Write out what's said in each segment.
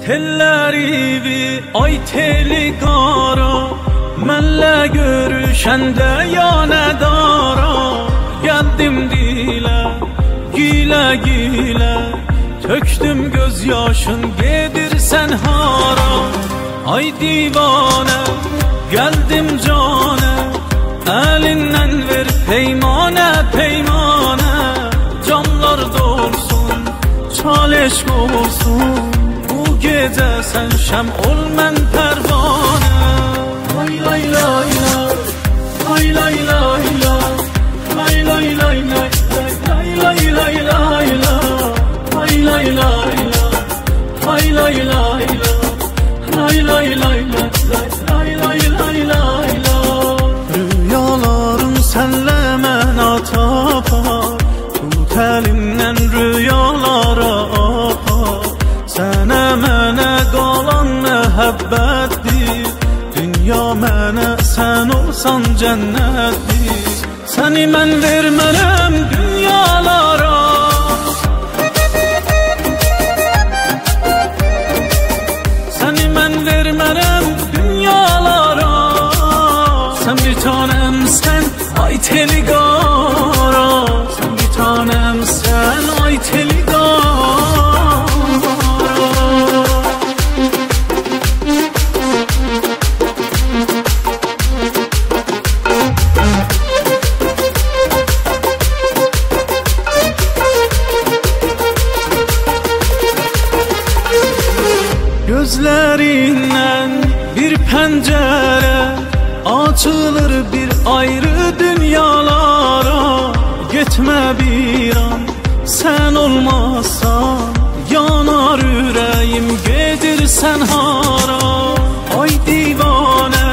Telleri ay teli qara, mənlə görüşəndə yanədara. Gəldim dilə, gilə gilə, tökdüm göz yaşın, gedirsən hara. Ay divanə, gəldim canə, əlindən ver peymanə peymanə. Camlar dolsun, çaleşq olsun, bu gecə sən şəm ol mən pərvanə. Lay lay lay lay, lay lay lay lay, lay lay lay lay, lay lay lay lay lay, lay lay lay lay, lay lay lay lay, lay lay lay lay, lay lay lay lay. Rüyalarım sənlə mənə tapar, tut əlimdən rüyalara apar. Sənə mənə qalan məhəbbətdir, dünya mənə sən olsan cənnətdir. Səni mən vermərəm dünyalara, səni mən vermərəm dünyalara. Sən bir tanem sən ay teli qara, sən bir tanem sən ay teli qara. Gözlerinden bir pencere açılır bir ayrı dünyalara. Gitme bir an sen olmazsan, yanar yüreğim gedirsen hara. Ay divane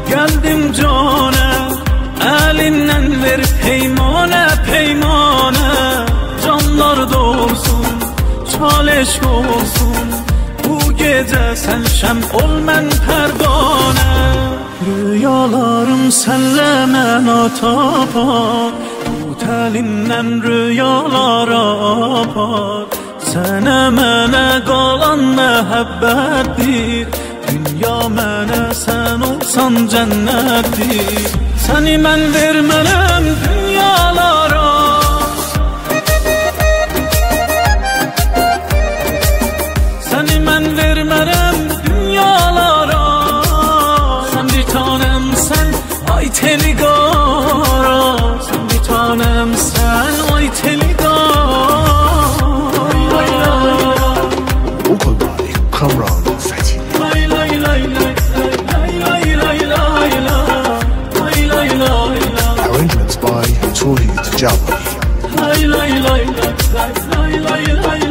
geldim cane, elinden ver peymane peymane. Camlar dolsun, çaleşq olsun, bu gece sen şəm ol mən pərvanə. Rüyalarım sənlə mənə tapar, tut əlimdən rüyalara apar. Sənə mənə qalan məhəbbətdir, dünya mənə sən olsan cənnətdir. Səni mən vermərəm dünyalara, səni mən vermərəm dünyalara. Sən bir tanem sən ay teli qara, sən bir tanem sən ay teli qara. Lay lay lay, Ukulbari Kamran Fethi. lay lay lay lay, lay lay lay lay lay, lay lay lay. Arrangements by Tawheed Jawari. Lay lay lay lay, lay lay lay.